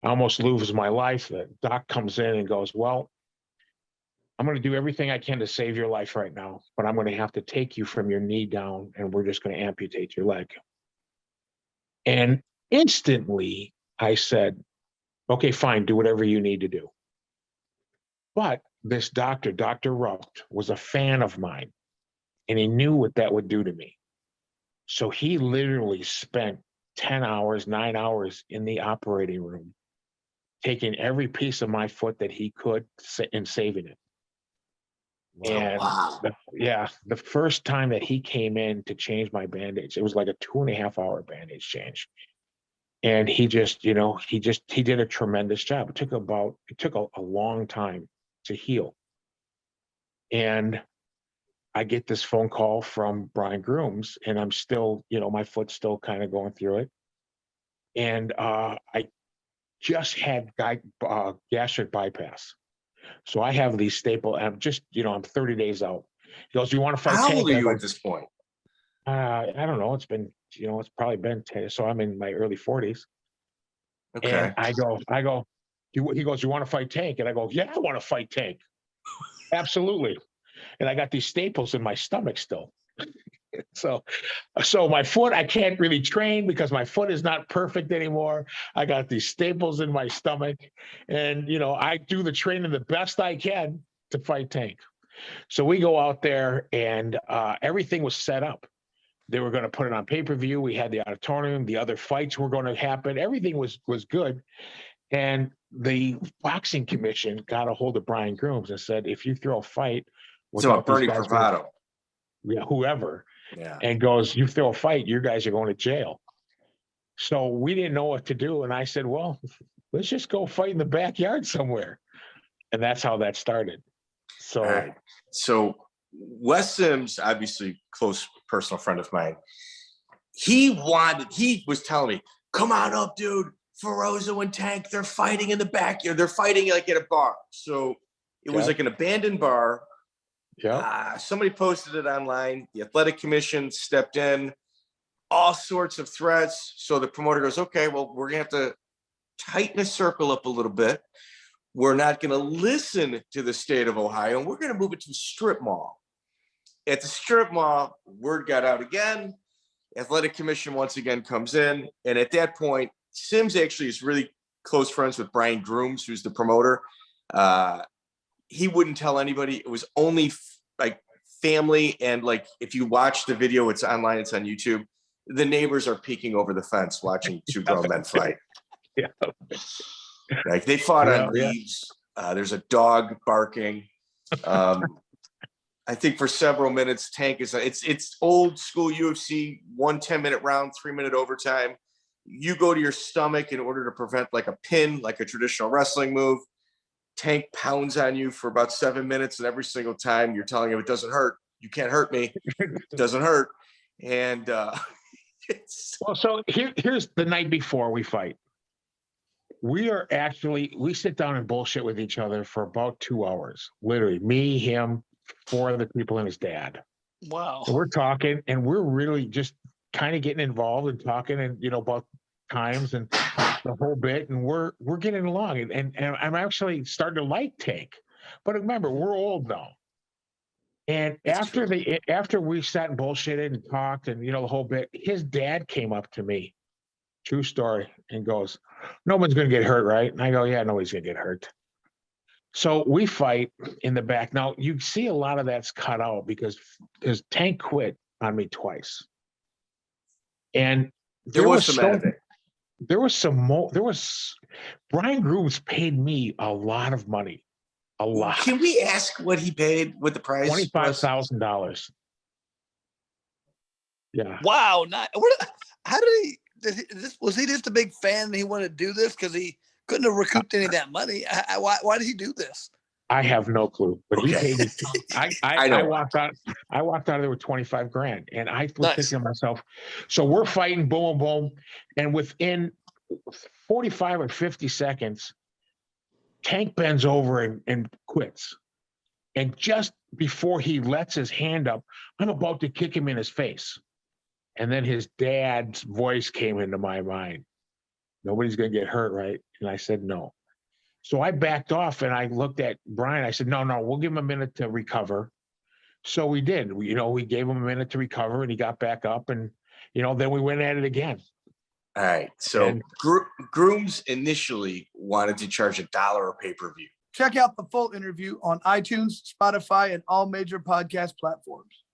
I almost lose my life. The doc comes in and goes, well, I'm going to do everything I can to save your life right now, but I'm going to have to take you from your knee down and we're just going to amputate your leg. And instantly I said, okay, fine, do whatever you need to do. But this doctor, Dr. Rucht, was a fan of mine and he knew what that would do to me. So he literally spent 10 hours, 9 hours in the operating room, taking every piece of my foot that he could and saving it. And the first time that he came in to change my bandage, it was like a 2.5 hour bandage change. And he just, he did a tremendous job. It took a long time to heal. And I get this phone call from Brian Grooms and I'm still, my foot's still kind of going through it. And I just had gastric bypass. So I have these staple, I'm just, I'm 30 days out. He goes, you want to fight Tank? How old are you at this point? I don't know. It's been, it's probably been 10. So I'm in my early 40s. Okay. And I go, he goes, you want to fight Tank? And I go, yeah, I want to fight Tank. Absolutely. And I got these staples in my stomach still. So my foot, I can't really train because my foot is not perfect anymore. I got these staples in my stomach and, I do the training the best I can to fight Tank. So we go out there and everything was set up. They were going to put it on pay-per-view. We had the auditorium. The other fights were going to happen. Everything was good. And the boxing commission got a hold of Brian Grooms and said, if you throw a fight, so Bernie Pravato, whoever, and goes, you throw a fight, you guys are going to jail. So we didn't know what to do. And I said, well, let's just go fight in the backyard somewhere. And that's how that started. So, right. So Wes Sims, obviously close personal friend of mine, he was telling me, come on up, dude. Ferrozzo and Tank, they're fighting in the backyard. They're fighting like at a bar. So it was like an abandoned bar. Yeah. Somebody posted it online. The athletic commission stepped in, all sorts of threats. So the promoter goes, okay, well, we're going to have to tighten the circle up a little bit. We're not going to listen to the state of Ohio, and we're going to move it to a strip mall. At the strip mall, word got out again. Athletic commission once again comes in. And at that point, Sims actually is really close friends with Brian Grooms, who's the promoter. He wouldn't tell anybody. It was only like family. And like, if you watch the video, it's online, it's on YouTube. The neighbors are peeking over the fence watching two grown men fight. Yeah. Like they fought on leaves. There's a dog barking. I think for several minutes, Tank is, it's old school UFC, 1 10-minute round, 3-minute overtime. You go to your stomach in order to prevent like a pin, like a traditional wrestling move. Tank pounds on you for about 7 minutes, and every single time you're telling him it doesn't hurt. You can't hurt me. It doesn't hurt. And so here's the night before we fight. We sit down and bullshit with each other for about 2 hours. Literally, me, him, 4 other people, and his dad. Wow. So we're talking, and we're really just kind of getting involved and talking, and about times and the whole bit, and we're getting along, and I'm actually starting to like Tank. But remember, we're old now. And after we sat and bullshitted and talked, and the whole bit, his dad came up to me, true story, and goes, "No one's going to get hurt, right?" And I go, "Yeah, nobody's going to get hurt." So we fight in the back. Now you see a lot of that's cut out because Tank quit on me twice, and there was Brian Grooms paid me a lot of money, a lot. Can we ask what he paid with the price? $25,000. Yeah. Wow. How was he just a big fan and he wanted to do this because he couldn't have recouped any of that money? Why did he do this? I have no clue, but he paid me. I walked out of there with 25 grand, and I was thinking to myself, so we're fighting, boom, boom, and within 45 or 50 seconds, Tank bends over and quits. And just before he lets his hand up, I'm about to kick him in his face. And then his dad's voice came into my mind. Nobody's going to get hurt, right? And I said, no. So I backed off and I looked at Brian. I said, no, we'll give him a minute to recover. So we did. We gave him a minute to recover and he got back up and, then we went at it again. All right. So And- Grooms initially wanted to charge $1 a pay-per-view. Check out the full interview on iTunes, Spotify, and all major podcast platforms.